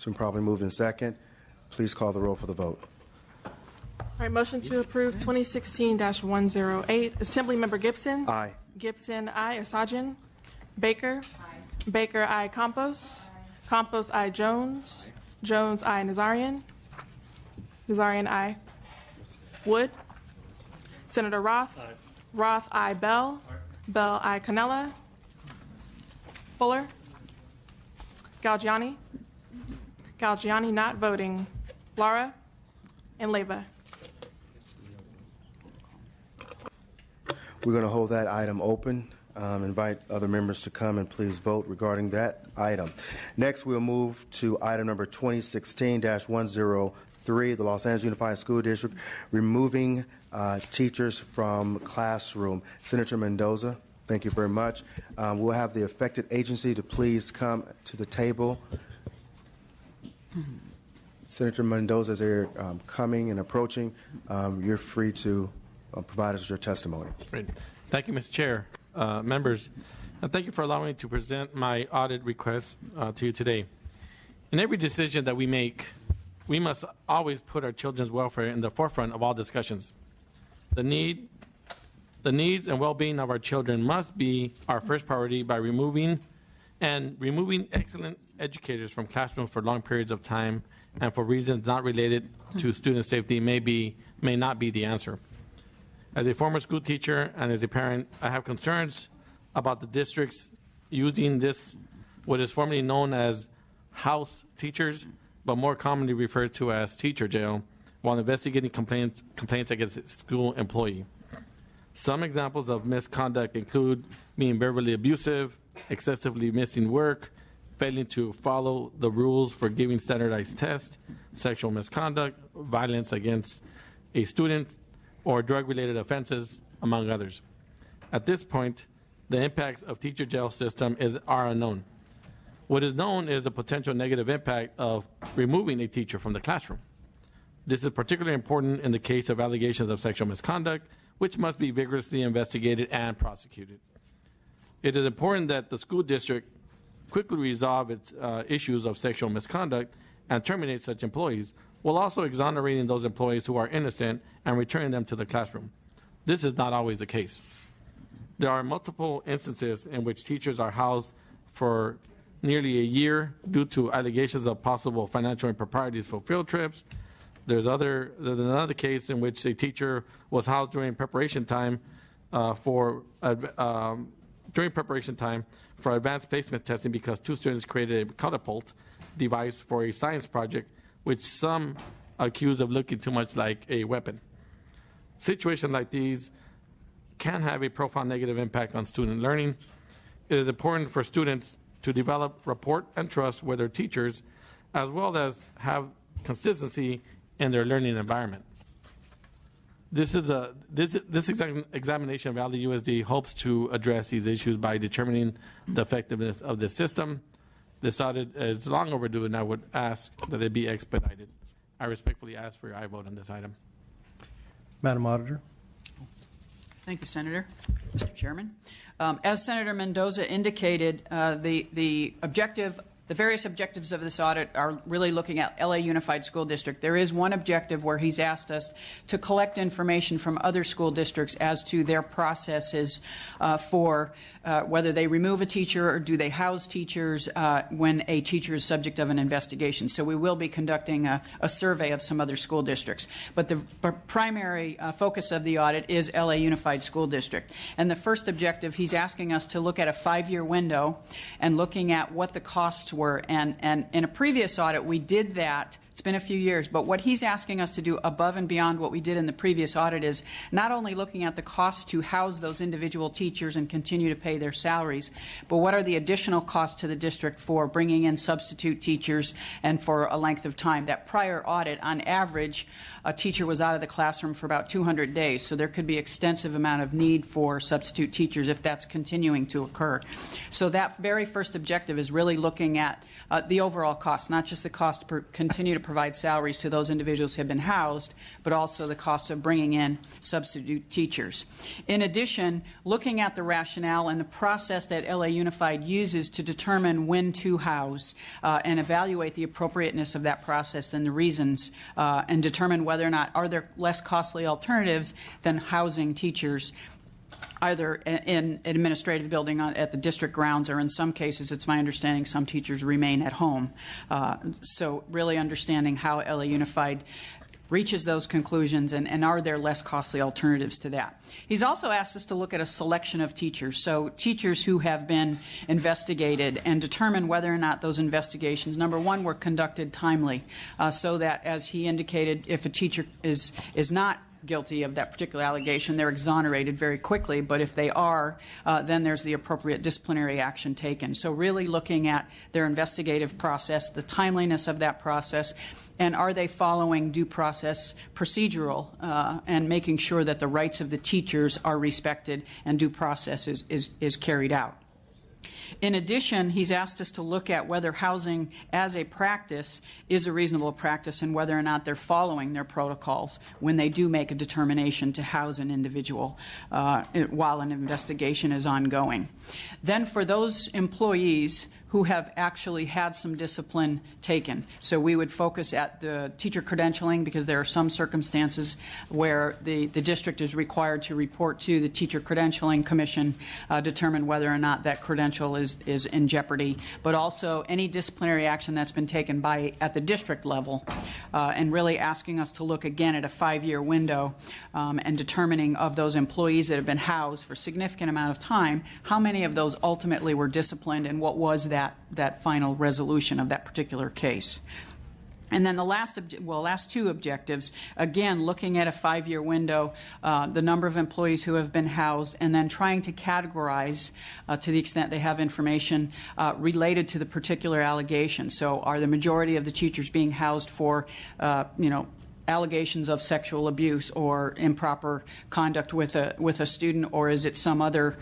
It's been properly moved in second. Please call the roll for the vote. All right, motion to approve 2016-108. Assemblymember Gibson. Aye. Gibson, aye. Asajan. Baker. Aye. Baker, aye. Campos. Campos, aye. Jones. Jones, aye. Nazarian. Nazarian, aye. Wood. Senator Roth. Aye. Roth, aye. Bell. Aye. Bell, aye. Canella. Fuller. Galgiani. Galgiani not voting. Lara and Leyva. We're going to hold that item open. Invite other members to come and please vote regarding that item. Next, we'll move to item number 2016-103, the Los Angeles Unified School District, removing teachers from classroom. Senator Mendoza, thank you very much. We'll have the affected agency to please come to the table. Senator Mendoza, as they're coming and approaching, you're free to provide us with your testimony. Great. Thank you, Mr. Chair. Members, and thank you for allowing me to present my audit request to you today. In every decision that we make, we must always put our children's welfare in the forefront of all discussions. The needs and well-being of our children must be our first priority by removing excellent educators from classrooms for long periods of time and for reasons not related to student safety may not be the answer. As a former school teacher and as a parent, I have concerns about the districts using what is formerly known as house teachers, but more commonly referred to as teacher jail, while investigating complaints against a school employee. Some examples of misconduct include being verbally abusive, excessively missing work, failing to follow the rules for giving standardized tests, sexual misconduct, violence against a student, or drug-related offenses, among others. At this point, the impacts of teacher jail system are unknown. What is known is the potential negative impact of removing a teacher from the classroom. This is particularly important in the case of allegations of sexual misconduct, which must be vigorously investigated and prosecuted. It is important that the school district quickly resolve its issues of sexual misconduct and terminate such employees, while also exonerating those employees who are innocent and returning them to the classroom. This is not always the case. There are multiple instances in which teachers are housed for nearly a year due to allegations of possible financial improprieties for field trips. There's another case in which a teacher was housed during preparation time for advanced placement testing because two students created a catapult device for a science project, which some accuse of looking too much like a weapon. Situations like these can have a profound negative impact on student learning. It is important for students to develop rapport and trust with their teachers, as well as have consistency in their learning environment. This examination of Valley USD hopes to address these issues by determining the effectiveness of this system. This audit is long overdue, and I would ask that it be expedited. I respectfully ask for your aye vote on this item. Madam Auditor. Thank you, Senator. Mr. Chairman. As Senator Mendoza indicated, the various objectives of this audit are really looking at LA Unified School District. There is one objective where he's asked us to collect information from other school districts as to their processes for whether they remove a teacher or do they house teachers when a teacher is subject of an investigation. So we will be conducting a survey of some other school districts. But the primary focus of the audit is LA Unified School District. And the first objective, he's asking us to look at a 5-year window and looking at what the costs were. And in a previous audit, we did that. It's been a few years, but what he's asking us to do above and beyond what we did in the previous audit is not only looking at the cost to house those individual teachers and continue to pay their salaries, but what are the additional costs to the district for bringing in substitute teachers and for a length of time. That prior audit, on average, a teacher was out of the classroom for about 200 days, so there could be extensive amount of need for substitute teachers if that's continuing to occur. So that very first objective is really looking at the overall cost, not just the cost to continue to provide salaries to those individuals who have been housed, but also the costs of bringing in substitute teachers. In addition, looking at the rationale and the process that LA Unified uses to determine when to house and evaluate the appropriateness of that process and the reasons and determine whether or not are there less costly alternatives than housing teachers either in an administrative building at the district grounds, or in some cases, it's my understanding, some teachers remain at home. So really understanding how LA Unified reaches those conclusions, and are there less costly alternatives to that. He's also asked us to look at a selection of teachers, so teachers who have been investigated, and determine whether or not those investigations, number one, were conducted timely, so that, as he indicated, if a teacher is not guilty of that particular allegation, they're exonerated very quickly, but if they are, then there's the appropriate disciplinary action taken. So really looking at their investigative process, the timeliness of that process, and are they following due process procedural, and making sure that the rights of the teachers are respected and due process is carried out. In addition, he's asked us to look at whether housing as a practice is a reasonable practice and whether or not they're following their protocols when they do make a determination to house an individual while an investigation is ongoing. Then for those employees who have actually had some discipline taken. So we would focus at the teacher credentialing, because there are some circumstances where the district is required to report to the Teacher Credentialing Commission, determine whether or not that credential is in jeopardy, but also any disciplinary action that's been taken at the district level, and really asking us to look again at a 5-year window and determining of those employees that have been housed for a significant amount of time, how many of those ultimately were disciplined and what was that final resolution of that particular case. And then the last two objectives, again, looking at a 5-year window, the number of employees who have been housed, and then trying to categorize, to the extent they have information, related to the particular allegation. So are the majority of the teachers being housed for, allegations of sexual abuse or improper conduct with a student, or is it some other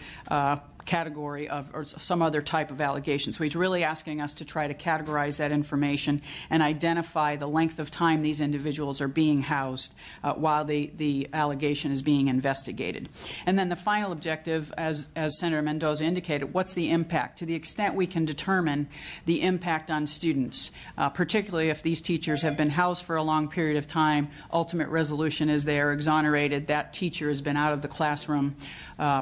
category or some other type of allegation? So he's really asking us to try to categorize that information and identify the length of time these individuals are being housed while the allegation is being investigated. And then the final objective, as Senator Mendoza indicated, what's the impact? To the extent we can determine the impact on students, particularly if these teachers have been housed for a long period of time, ultimate resolution is they are exonerated, that teacher has been out of the classroom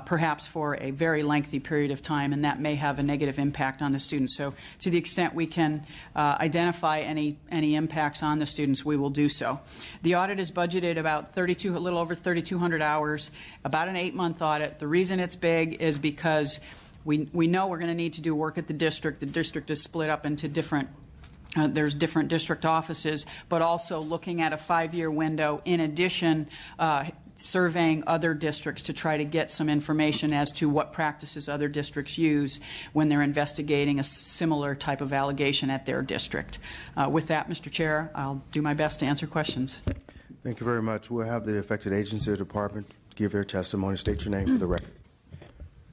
perhaps for a very lengthy period of time, and that may have a negative impact on the students. So to the extent we can identify any impacts on the students, we will do so. The audit is budgeted about a little over 3,200 hours, about an 8-month audit. The reason it's big is because we know we're going to need to do work at the district. The district is split up into different there's different district offices, but also looking at a 5-year window. In addition, surveying other districts to try to get some information as to what practices other districts use when they're investigating a similar type of allegation at their district. With that, Mr. Chair, I'll do my best to answer questions. Thank you very much. We'll have the affected agency or department give their testimony. State your name for the record.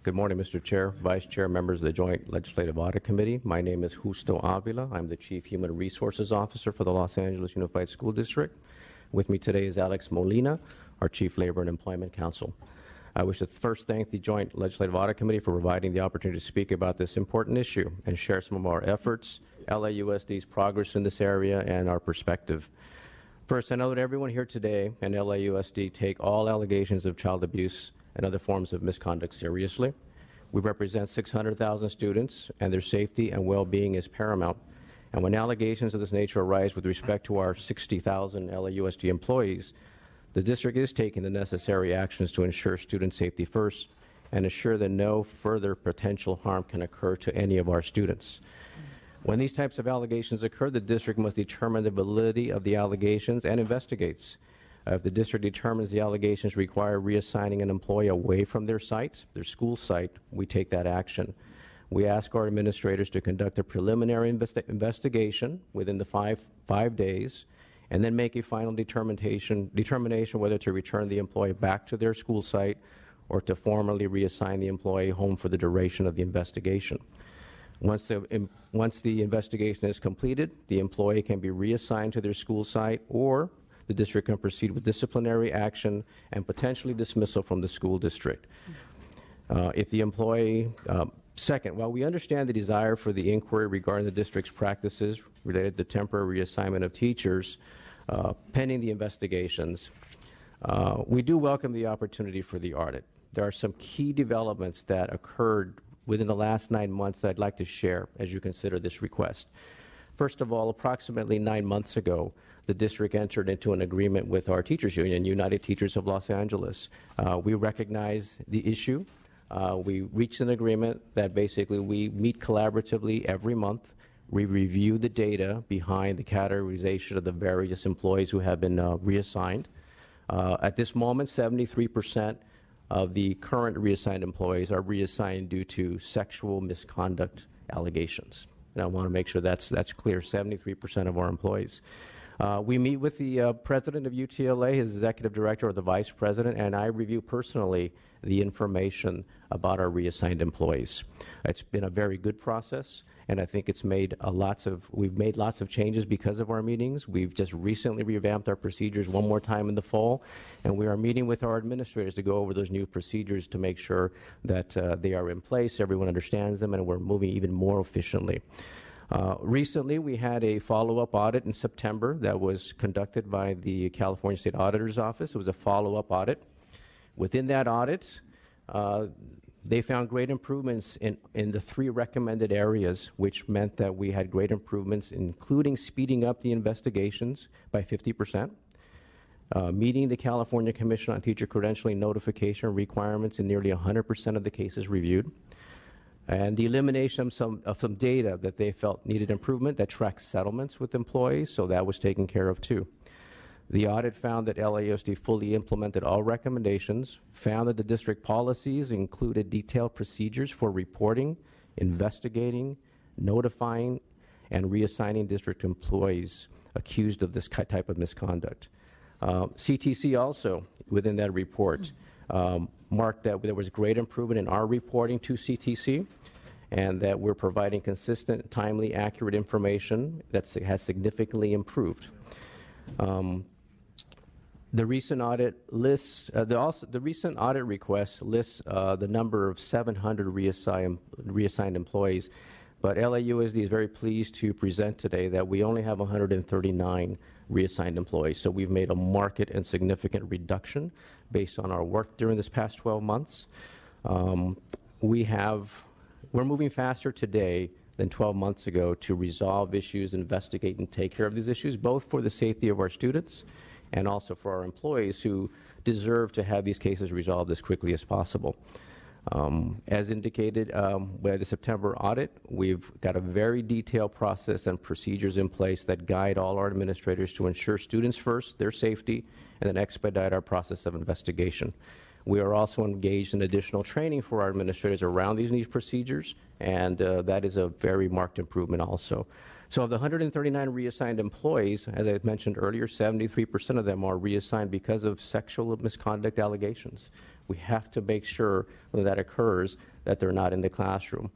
Good morning, Mr. Chair, Vice Chair, members of the Joint Legislative Audit Committee. My name is Justo Avila. I'm the Chief Human Resources Officer for the Los Angeles Unified School District. With me today is Alex Molina, our Chief Labor and Employment Counsel. I wish to first thank the Joint Legislative Audit Committee for providing the opportunity to speak about this important issue and share some of our efforts, LAUSD's progress in this area, and our perspective. First, I know that everyone here today and LAUSD take all allegations of child abuse and other forms of misconduct seriously. We represent 600,000 students, and their safety and well-being is paramount. And when allegations of this nature arise with respect to our 60,000 LAUSD employees, the district is taking the necessary actions to ensure student safety first and ensure that no further potential harm can occur to any of our students. When these types of allegations occur, the district must determine the validity of the allegations and investigates. If the district determines the allegations require reassigning an employee away from their site, their school site, we take that action. We ask our administrators to conduct a preliminary investigation within the five days, and then make a final determination whether to return the employee back to their school site or to formally reassign the employee home for the duration of the investigation. Once the investigation is completed, the employee can be reassigned to their school site, or the district can proceed with disciplinary action and potentially dismissal from the school district. If the employee, second, while we understand the desire for the inquiry regarding the district's practices related to temporary reassignment of teachers pending the investigations, we do welcome the opportunity for the audit. There are some key developments that occurred within the last 9 months that I'd like to share as you consider this request. First of all, approximately 9 months ago, the district entered into an agreement with our teachers union, United Teachers of Los Angeles. We recognize the issue. We reached an agreement that basically we meet collaboratively every month. We review the data behind the categorization of the various employees who have been reassigned. At this moment, 73% of the current reassigned employees are reassigned due to sexual misconduct allegations. And I want to make sure that's clear, 73% of our employees. We meet with the president of UTLA, his executive director, or the vice president, and I review personally the information about our reassigned employees. It's been a very good process, and I think we've made lots of changes because of our meetings. We've just recently revamped our procedures one more time in the fall, and we are meeting with our administrators to go over those new procedures to make sure that they are in place, everyone understands them, and we're moving even more efficiently. Recently, we had a follow-up audit in September that was conducted by the California State Auditor's Office. It was a follow-up audit. Within that audit, they found great improvements in the 3 recommended areas, which meant that we had great improvements, including speeding up the investigations by 50%, meeting the California Commission on Teacher Credentialing notification requirements in nearly 100% of the cases reviewed, and the elimination of some data that they felt needed improvement that tracks settlements with employees, so that was taken care of too. The audit found that LAUSD fully implemented all recommendations, found that the district policies included detailed procedures for reporting, investigating, notifying, and reassigning district employees accused of this type of misconduct. CTC also, within that report, marked that there was great improvement in our reporting to CTC, and that we're providing consistent, timely, accurate information that has significantly improved. The recent audit lists, the recent audit request lists the number of 700 reassigned employees, but LAUSD is very pleased to present today that we only have 139 reassigned employees. So we've made a marked and significant reduction based on our work during this past 12 months. We're moving faster today than 12 months ago to resolve issues, investigate, and take care of these issues, both for the safety of our students and also for our employees who deserve to have these cases resolved as quickly as possible. As indicated by the September audit, we've got a very detailed process and procedures in place that guide all our administrators to ensure students first, their safety, and then expedite our process of investigation. We are also engaged in additional training for our administrators around these procedures, and that is a very marked improvement also. So of the 139 reassigned employees, as I mentioned earlier, 73% of them are reassigned because of sexual misconduct allegations. We have to make sure when that occurs that they're not in the classroom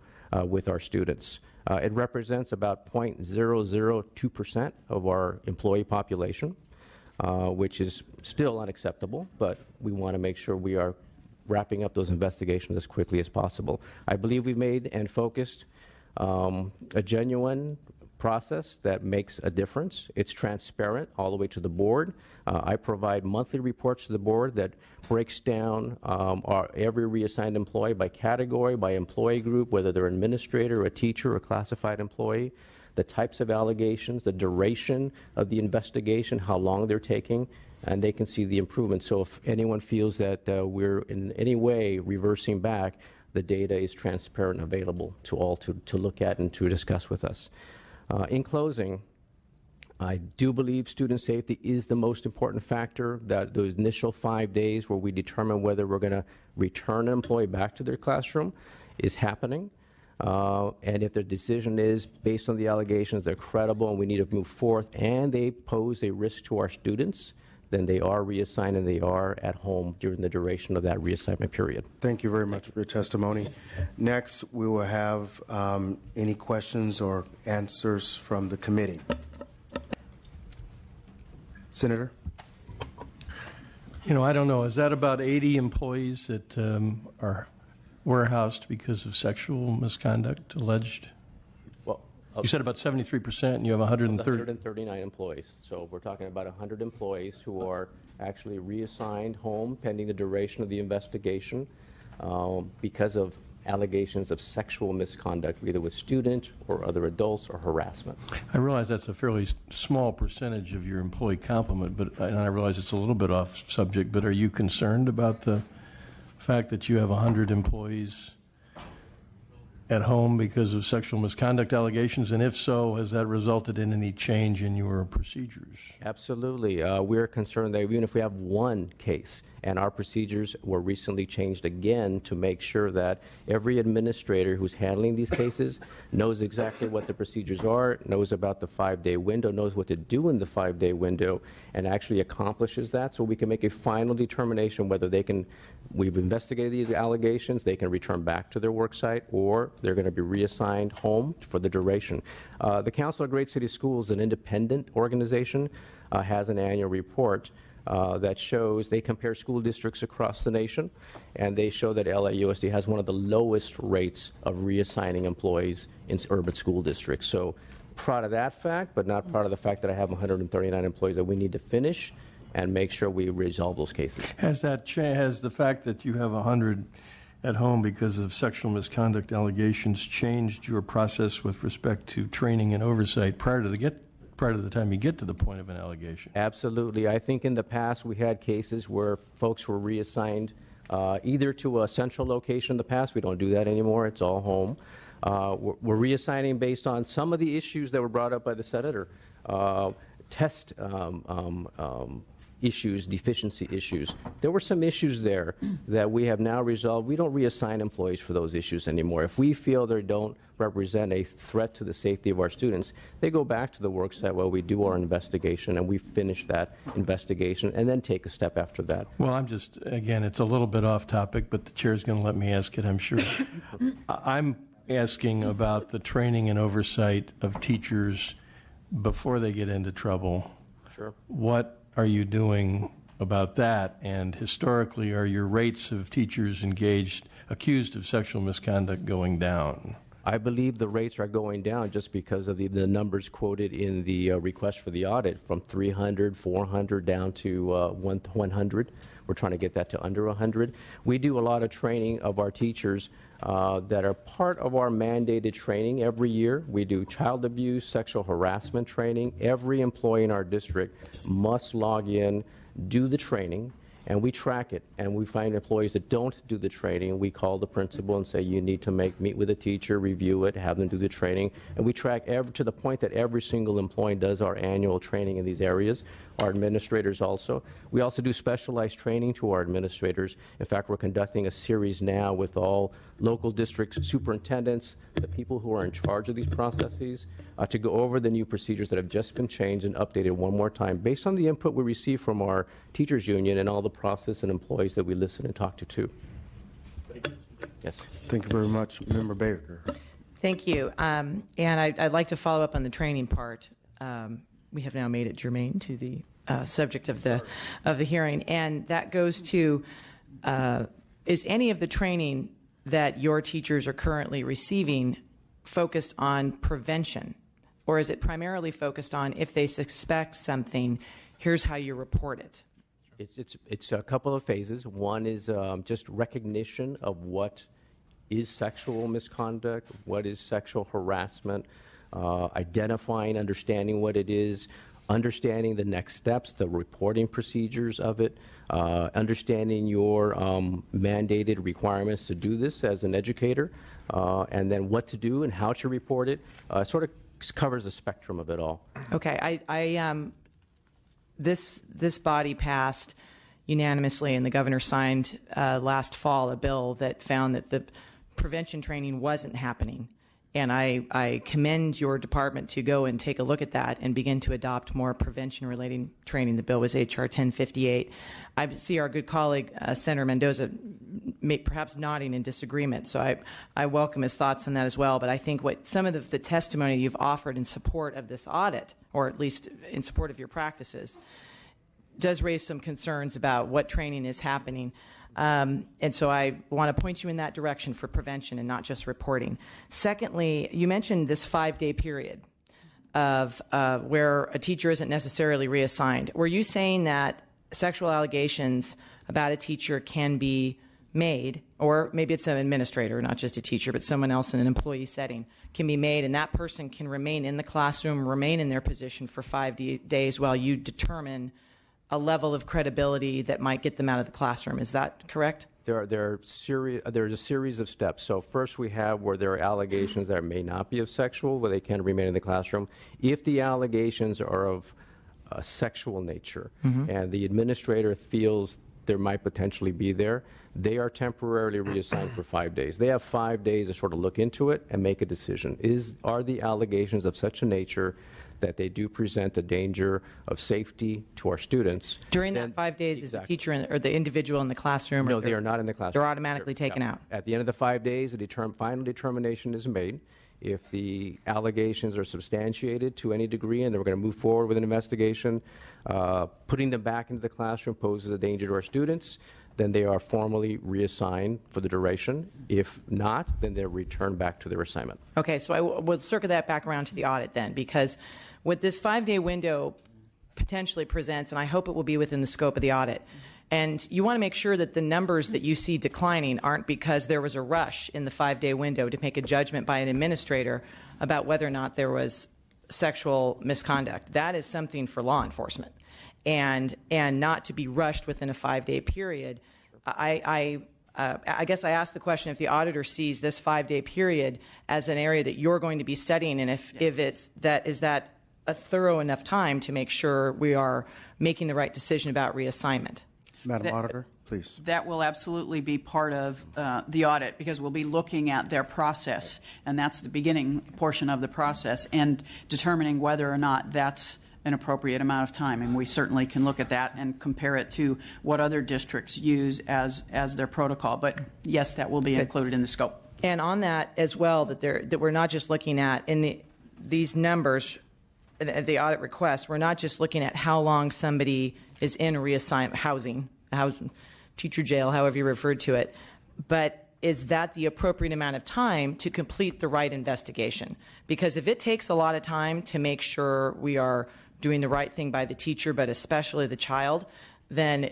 with our students. It represents about 0.002% of our employee population, which is still unacceptable, but we want to make sure we are wrapping up those investigations as quickly as possible. I believe we've made and focused a genuine process that makes a difference. It's transparent all the way to the board. I provide monthly reports to the board that breaks down every reassigned employee by category, by employee group, whether they're an administrator, a teacher, or classified employee, the types of allegations, the duration of the investigation, how long they're taking, and they can see the improvement. So if anyone feels that we're in any way reversing back, the data is transparent and available to all to look at and to discuss with us. In closing, I do believe student safety is the most important factor, that those initial 5 days where we determine whether we're going to return an employee back to their classroom is happening. And if the decision is based on the allegations, they're credible and we need to move forth and they pose a risk to our students, then they are reassigned and they are at home during the duration of that reassignment period. Thank you very much for your testimony. Next, we will have any questions or answers from the committee. Senator? You know, I don't know. Is that about 80 employees that are warehoused because of sexual misconduct alleged? Well, You said about 73%, and you have 130. 139 employees. So we're talking about 100 employees who are actually reassigned home pending the duration of the investigation because of allegations of sexual misconduct, either with student or other adults or harassment. I realize that's a fairly small percentage of your employee complement, and I realize it's a little bit off subject, but are you concerned about the fact that you have 100 employees at home because of sexual misconduct allegations? And if so, has that resulted in any change in your procedures? Absolutely. We're concerned that even if we have one case, and our procedures were recently changed again to make sure that every administrator who's handling these cases knows exactly what the procedures are, knows about the 5-day window, knows what to do in the 5-day window, and actually accomplishes that so we can make a final determination whether they can, we've investigated these allegations, they can return back to their work site, or they're going to be reassigned home for the duration. The Council of Great City Schools, an independent organization, has an annual report that shows they compare school districts across the nation, and they show that LAUSD has one of the lowest rates of reassigning employees in urban school districts. So proud of that fact, but not proud of the fact that I have 139 employees that we need to finish and make sure we resolve those cases. Has the fact that you have 100 at home because of sexual misconduct allegations changed your process with respect to training and oversight prior to the time you get to the point of an allegation? Absolutely. I think in the past we had cases where folks were reassigned either to a central location in the past. We don't do that anymore. It's all home. We're reassigning based on some of the issues that were brought up by the senator. Test issues, deficiency issues. There were some issues there that we have now resolved. We don't reassign employees for those issues anymore. If we feel they don't represent a threat to the safety of our students, they go back to the work site while we do our investigation, and we finish that investigation and then take a step after that. Well, again, it's a little bit off topic, but the chair's going to let me ask it, I'm sure. I'm asking about the training and oversight of teachers before they get into trouble. Sure. What are you doing about that? And historically, are your rates of teachers accused of sexual misconduct going down? I believe the rates are going down just because of the numbers quoted in the request for the audit, from 300, 400 down to 100. We're trying to get that to under 100. We do a lot of training of our teachers that are part of our mandated training every year. We do child abuse, sexual harassment training. Every employee in our district must log in, do the training, and we track it. And we find employees that don't do the training. We call the principal and say, you need to meet with a teacher, review it, have them do the training. And we track to the point that every single employee does our annual training in these areas. Our administrators also. We also do specialized training to our administrators. In fact, we're conducting a series now with all local district superintendents, the people who are in charge of these processes, to go over the new procedures that have just been changed and updated one more time based on the input we receive from our teachers union and all the process and employees that we listen and talk to too. Yes. Thank you very much. Member Baker. Thank you. And I'd like to follow up on the training part. We have now made it germane to the subject of the hearing, and that goes to is any of the training that your teachers are currently receiving focused on prevention, or is it primarily focused on if they suspect something, here's how you report it? It's a couple of phases. One is just recognition of what is sexual misconduct, what is sexual harassment, identifying, understanding what it is, understanding the next steps, the reporting procedures of it, understanding your mandated requirements to do this as an educator, and then what to do and how to report it. Sort of covers the spectrum of it all. Okay, this body passed unanimously, and the governor signed last fall a bill that found that the prevention training wasn't happening And I commend your department to go and take a look at that and begin to adopt more prevention-related training. The bill was H.R. 1058. I see our good colleague, Senator Mendoza, perhaps nodding in disagreement, so I welcome his thoughts on that as well. But I think what some of the testimony you've offered in support of this audit, or at least in support of your practices, does raise some concerns about what training is happening. And so I want to point you in that direction for prevention and not just reporting. Secondly, you mentioned this 5-day period of where a teacher isn't necessarily reassigned. Were you saying that sexual allegations about a teacher can be made, or maybe it's an administrator, not just a teacher, but someone else in an employee setting, can be made, and that person can remain in the classroom, remain in their position for 5 days while you determine a level of credibility that might get them out of the classroom? Is that correct? There's a series of steps. So first we have where there are allegations that may not be of sexual, where they can remain in the classroom. If the allegations are of a sexual nature and the administrator feels there might potentially be there, they are temporarily reassigned for 5 days. They have 5 days to sort of look into it and make a decision. Are the allegations of such a nature that they do present a danger of safety to our students? During that 5 days, is the teacher or the individual in the classroom? No, they are not in the classroom. They're automatically taken out. At the end of the 5 days, final determination is made. If the allegations are substantiated to any degree and we're going to move forward with an investigation, putting them back into the classroom poses a danger to our students, then they are formally reassigned for the duration. If not, then they're returned back to their assignment. Okay, so I will circle that back around to the audit then, because what this 5-day window potentially presents, and I hope it will be within the scope of the audit, and you want to make sure that the numbers that you see declining aren't because there was a rush in the 5-day window to make a judgment by an administrator about whether or not there was sexual misconduct. That is something for law enforcement, and not to be rushed within a 5-day period. I guess I asked the question if the auditor sees this 5-day period as an area that you're going to be studying, and if is that a thorough enough time to make sure we are making the right decision about reassignment? Madam Auditor, please. That will absolutely be part of the audit, because we'll be looking at their process, and that's the beginning portion of the process, and determining whether or not that's an appropriate amount of time. And we certainly can look at that and compare it to what other districts use as their protocol. But yes, that will be included in the scope. And on that as well, that we're not just looking at in these numbers, the audit request, we're not just looking at how long somebody is in reassignment housing, teacher jail, however you referred to it, but is that the appropriate amount of time to complete the right investigation? Because if it takes a lot of time to make sure we are doing the right thing by the teacher, but especially the child, then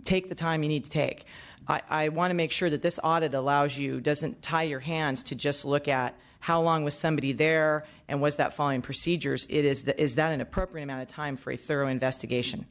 take the time you need to take. I want to make sure that this audit doesn't tie your hands to just look at how long was somebody there and was that following procedures. Is that an appropriate amount of time for a thorough investigation?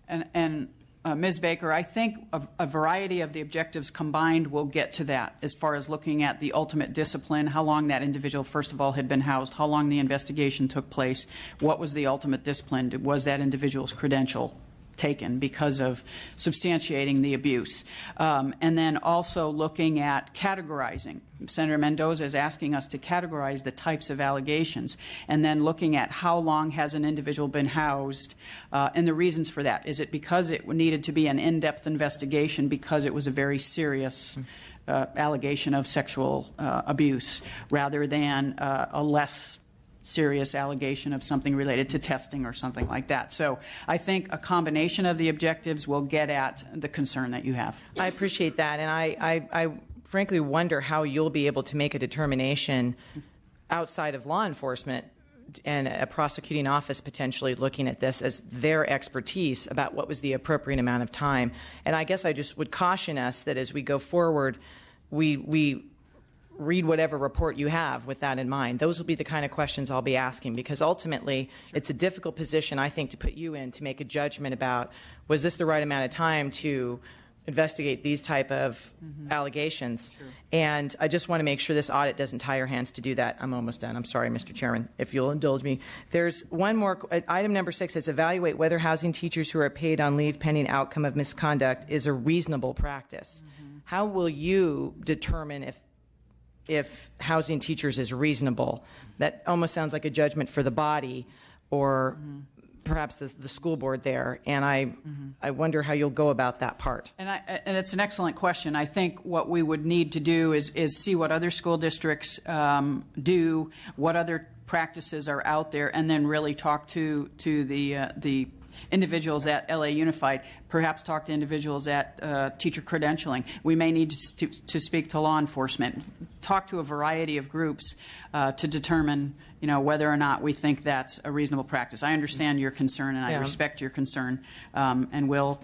And Ms. Baker, I think a variety of the objectives combined will get to that, as far as looking at the ultimate discipline, how long that individual, first of all, had been housed, how long the investigation took place, what was the ultimate discipline, was that individual's credential taken because of substantiating the abuse. And then also looking at categorizing. Senator Mendoza is asking us to categorize the types of allegations, and then looking at how long has an individual been housed and the reasons for that. Is it because it needed to be an in-depth investigation because it was a very serious allegation of sexual abuse, rather than a less serious allegation of something related to testing or something like that? So I think a combination of the objectives will get at the concern that you have. I appreciate that, and I frankly wonder how you'll be able to make a determination outside of law enforcement and a prosecuting office potentially looking at this as their expertise about what was the appropriate amount of time. And I guess I just would caution us that as we go forward, we read whatever report you have with that in mind. Those will be the kind of questions I'll be asking, because ultimately it's a difficult position, I think, to put you in to make a judgment about, was this the right amount of time to investigate these type of allegations? Sure. And I just want to make sure this audit doesn't tie your hands to do that. I'm almost done. I'm sorry, Mr. Chairman, if you'll indulge me. There's one more. Item number 6 is evaluate whether housing teachers who are paid on leave pending outcome of misconduct is a reasonable practice. How will you determine if housing teachers is reasonable. That almost sounds like a judgment for the body or perhaps the school board there. And I wonder how you'll go about that part. And it's an excellent question. I think what we would need to do is see what other school districts do, what other practices are out there, and then really talk to the individuals at LA Unified, perhaps talk to individuals at teacher credentialing. We may need to speak to law enforcement, talk to a variety of groups to determine, whether or not we think that's a reasonable practice. I understand your concern, and I respect your concern, and we'll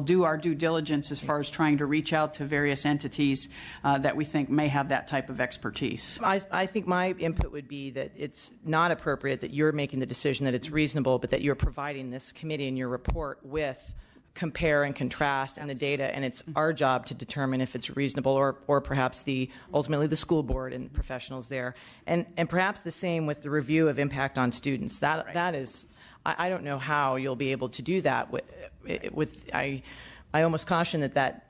do our due diligence as far as trying to reach out to various entities that we think may have that type of expertise. I think my input would be that it's not appropriate that you're making the decision that it's reasonable, but that you're providing this committee in your report with compare and contrast and the data, and it's our job to determine if it's reasonable or perhaps ultimately the school board and professionals there. And perhaps the same with the review of impact on students. That is, I don't know how you'll be able to do that I almost caution that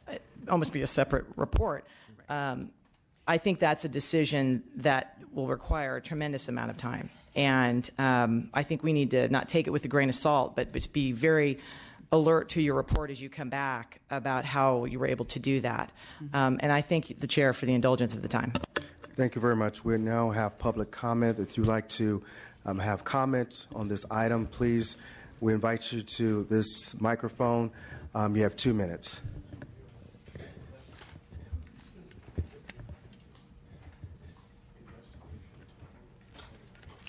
almost be a separate report. I think that's a decision that will require a tremendous amount of time. And I think we need to not take it with a grain of salt, but be very alert to your report as you come back about how you were able to do that. And I thank the chair for the indulgence of the time. Thank you very much. We now have public comment. If you'd like to have comments on this item, please, we invite you to this microphone. You have 2 minutes.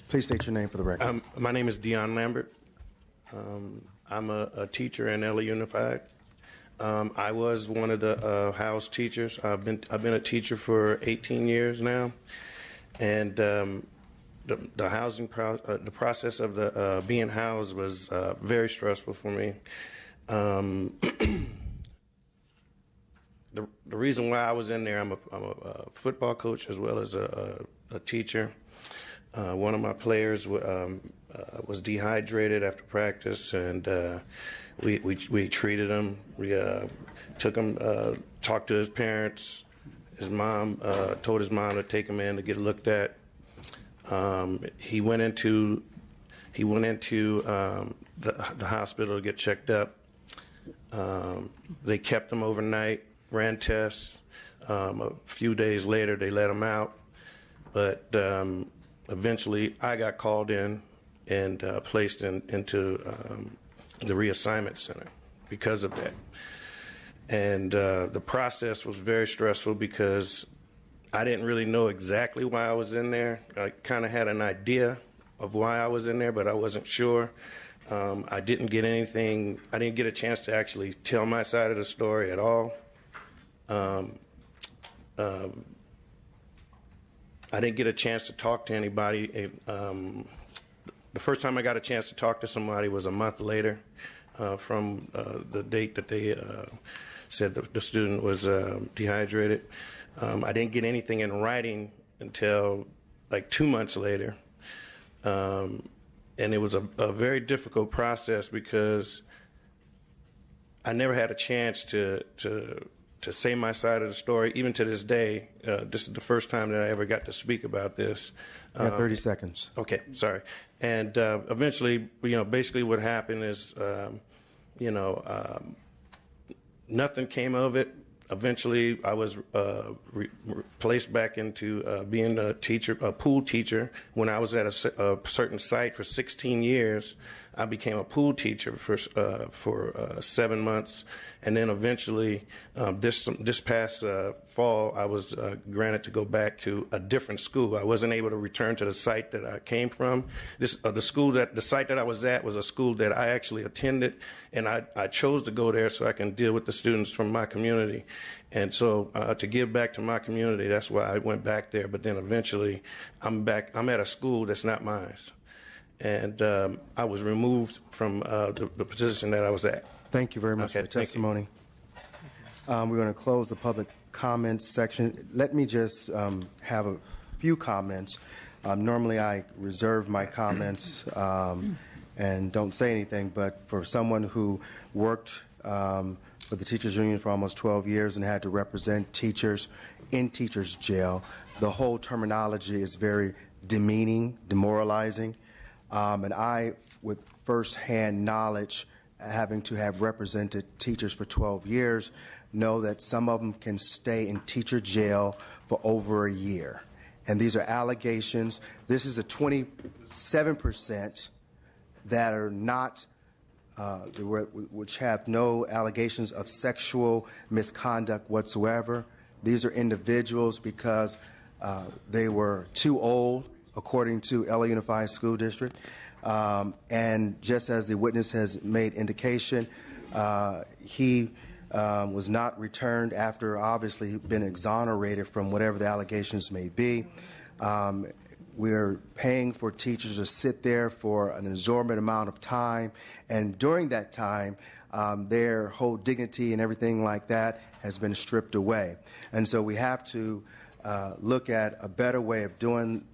Please state your name for the record. My name is Dion Lambert. I'm a teacher in LA Unified. I was one of the house teachers. I've been a teacher for 18 years now, and the housing the process of the being housed was very stressful for me. The reason why I was in there, I'm a football coach as well as a teacher. One of my players was dehydrated after practice, and we treated him. We took him, talked to his parents. His mom told his mom to take him in to get looked at. He went into the hospital to get checked up. They kept him overnight, ran tests. A few days later, they let him out, but eventually, I got called in and placed into the reassignment center because of that. And the process was very stressful because I didn't really know exactly why I was in there. I kind of had an idea of why I was in there, but I wasn't sure. I didn't get a chance to actually tell my side of the story at all. I didn't get a chance to talk to anybody. The first time I got a chance to talk to somebody was a month later from the date that they said the student was dehydrated. I didn't get anything in writing until like 2 months later. And it was a very difficult process because I never had a chance to say my side of the story. Even to this day, this is the first time that I ever got to speak about this. You have 30 seconds. Okay, sorry. And eventually, basically what happened is, nothing came of it. Eventually, I was placed back into being a pool teacher. When I was at a certain site for 16 years, I became a pool teacher for 7 months, and then eventually, this past fall, I was granted to go back to a different school. I wasn't able to return to the site that I came from. The site that I was at was a school that I actually attended, and I chose to go there so I can deal with the students from my community. And so to give back to my community, that's why I went back there. But then eventually, I'm at a school that's not mine. And I was removed from the position that I was at. Thank you very much for the testimony. We're going to close the public comments section. Let me just have a few comments. Normally, I reserve my comments and don't say anything, but for someone who worked for the teachers union for almost 12 years and had to represent teachers in teachers jail. The whole terminology is very demeaning, demoralizing, and I, with firsthand knowledge, having to have represented teachers for 12 years, know that some of them can stay in teacher jail for over a year. And these are allegations. This is a 27% that are not, which have no allegations of sexual misconduct whatsoever. These are individuals because they were too old, according to LA Unified School District. And just as the witness has made indication, he was not returned after obviously been exonerated from whatever the allegations may be. We're paying for teachers to sit there for an exorbitant amount of time, and during that time, their whole dignity and everything like that has been stripped away. And so we have to look at a better way of doing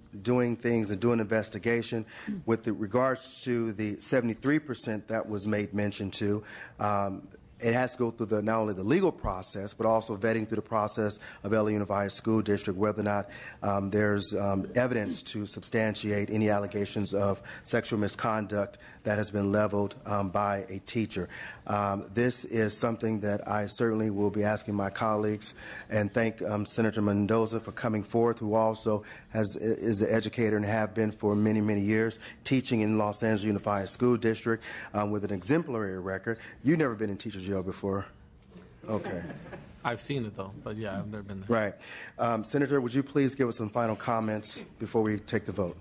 things and doing investigation. With regards to the 73% that was made mention to, it has to go through not only the legal process, but also vetting through the process of LA Unified School District, whether or not there's evidence to substantiate any allegations of sexual misconduct that has been leveled by a teacher. This is something that I certainly will be asking my colleagues, and thank Senator Mendoza for coming forth, who also is an educator and have been for many, many years, teaching in Los Angeles Unified School District with an exemplary record. You've never been in teacher jail before? Okay. I've seen it, though, but yeah, I've never been there. Right. Senator, would you please give us some final comments before we take the vote?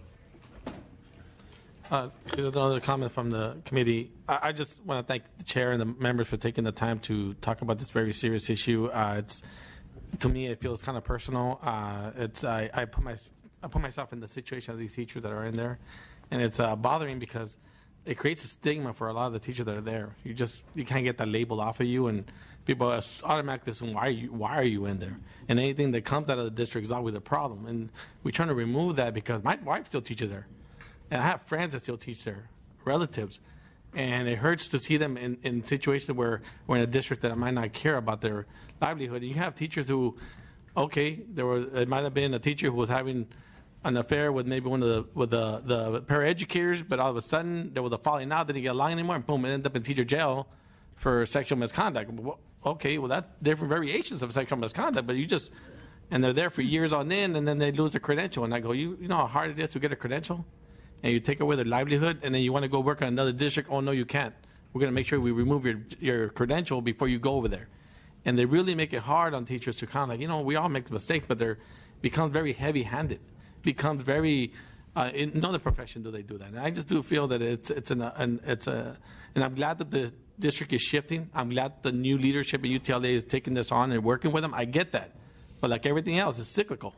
Another comment from the committee. I just want to thank the chair and the members for taking the time to talk about this very serious issue. To me, it feels kind of personal. I put myself in the situation of these teachers that are in there, and it's bothering because it creates a stigma for a lot of the teachers that are there. You can't get that label off of you, and people automatically assume, why are you in there? And anything that comes out of the district is always a problem. And we're trying to remove that because my wife still teaches there. And I have friends that still teach there, relatives. And it hurts to see them in situations where we're in a district that might not care about their livelihood. And you have teachers who, okay, it might have been a teacher who was having an affair with maybe one of the paraeducators, but all of a sudden there was a falling out, didn't get along anymore, and boom, it ended up in teacher jail for sexual misconduct. Okay, well, that's different variations of sexual misconduct, but and they're there for years on end, and then they lose a credential. And I go, you know how hard it is to get a credential? And you take away their livelihood, and then you want to go work in another district. Oh, no, you can't. We're going to make sure we remove your credential before you go over there. And they really make it hard on teachers to kind of we all make mistakes, but they become very heavy-handed. Becomes very, in no other profession do they do that. And I just do feel that and I'm glad that the district is shifting. I'm glad the new leadership at UTLA is taking this on and working with them. I get that. But like everything else, it's cyclical.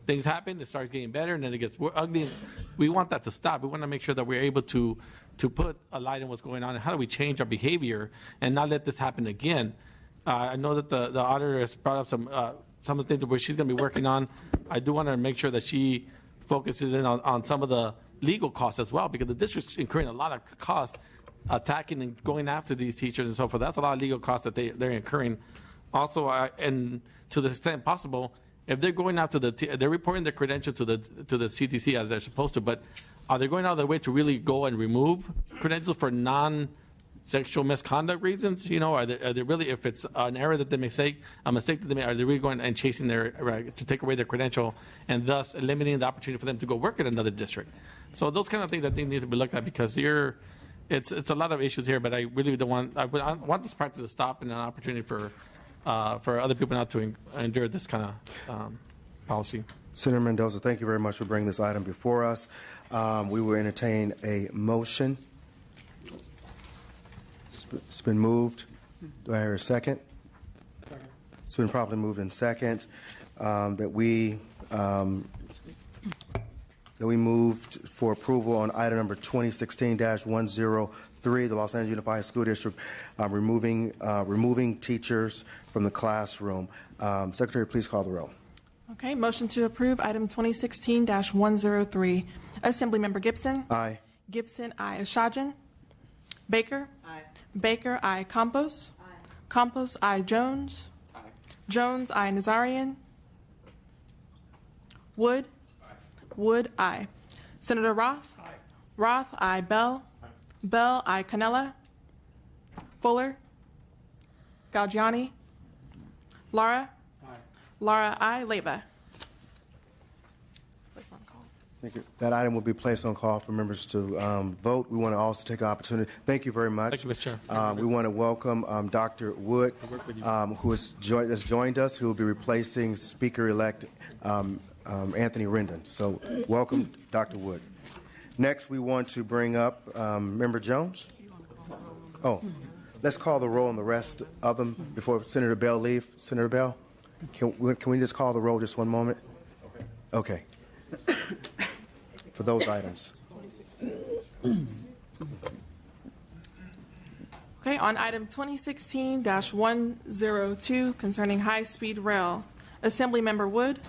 Things happen, it starts getting better, and then it gets ugly. We want that to stop. We want to make sure that we're able to put a light on what's going on and how do we change our behavior and not let this happen again. I know that the auditor has brought up some of the things where she's going to be working on. I do want to make sure that she focuses in on some of the legal costs as well, because the district's incurring a lot of costs attacking and going after these teachers and so forth. That's a lot of legal costs that they're incurring. Also, and to the extent possible, if they're going after they're reporting their credential to the CTC as they're supposed to, but are they going out of their way to really go and remove credentials for non-sexual misconduct reasons? Are they really, if it's an error that they mistake, a mistake that they make, are they really going and chasing to take away their credential and thus eliminating the opportunity for them to go work in another district? So those kind of things I think need to be looked at, because it's a lot of issues here, but I really don't want, I want this practice to stop and an opportunity for other people not to endure this kind of policy. Senator Mendoza, thank you very much for bringing this item before us. We will entertain a motion. It's been moved. Do I hear a second? Second. It's been properly moved in second that we moved for approval on item number 2016-103, the Los Angeles Unified School District, removing teachers from the classroom. Secretary, please call the roll. Okay, motion to approve item 2016-103. Assemblymember Gibson. Aye. Gibson, aye. Ashajan. Baker. Aye. Baker, aye. Campos. Aye. Campos, I. Jones. Jones, I. Nazarian. Wood. Wood, I. Senator Roth. Roth, I. Bell. Bell, I. Canella. Fuller. Galgiani. Lara. Lara, I. Leyva. Thank you. That item will be placed on call for members to vote. We want to also take an opportunity. Thank you very much. Thank you, Mr. Chair. We want to welcome Dr. Wood, who has joined us, who will be replacing Speaker-elect Anthony Rendon. So welcome, Dr. Wood. Next, we want to bring up Member Jones. Oh, let's call the roll on the rest of them before Senator Bell leaves. Senator Bell, can we just call the roll just one moment? Okay. For those items. Okay, on item 2016-102 concerning high-speed rail, Assembly Member Wood.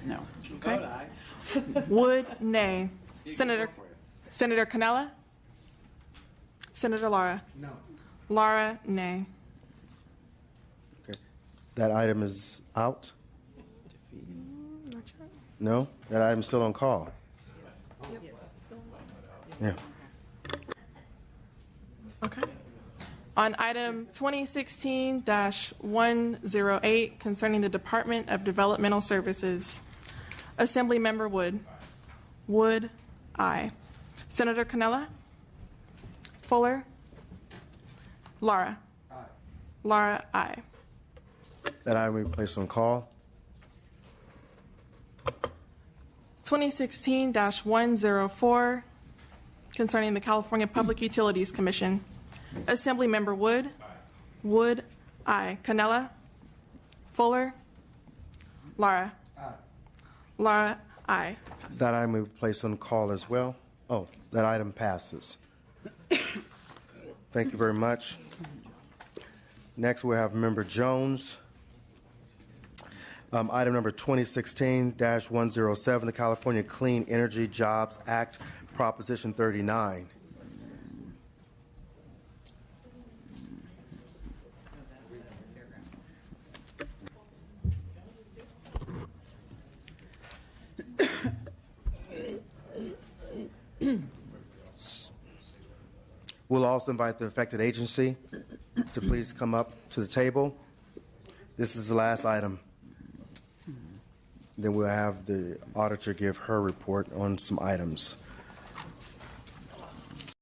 No. Okay. Wood, nay. Senator Canella. Senator Lara. No. Lara, nay. Okay. That item is out? No? That item's still on call? Yeah. Okay. On item 2016-108 concerning the Department of Developmental Services, Assembly Member Wood. Wood, aye. Senator Canella. Fuller. Lara. Aye. Lara, aye. That item will be placed on call. 2016-104 concerning the California Public Utilities Commission. Assembly Member Wood. Aye. Wood, aye. Canella. Fuller. Lara. Aye. Lara, aye. That item will be placed on call as well. Oh, that item passes. Thank you very much. Next, we have Member Jones. Item number 2016-107, the California Clean Energy Jobs Act, Proposition 39. We'll also invite the affected agency to please come up to the table. This is the last item. Then we'll have the auditor give her report on some items.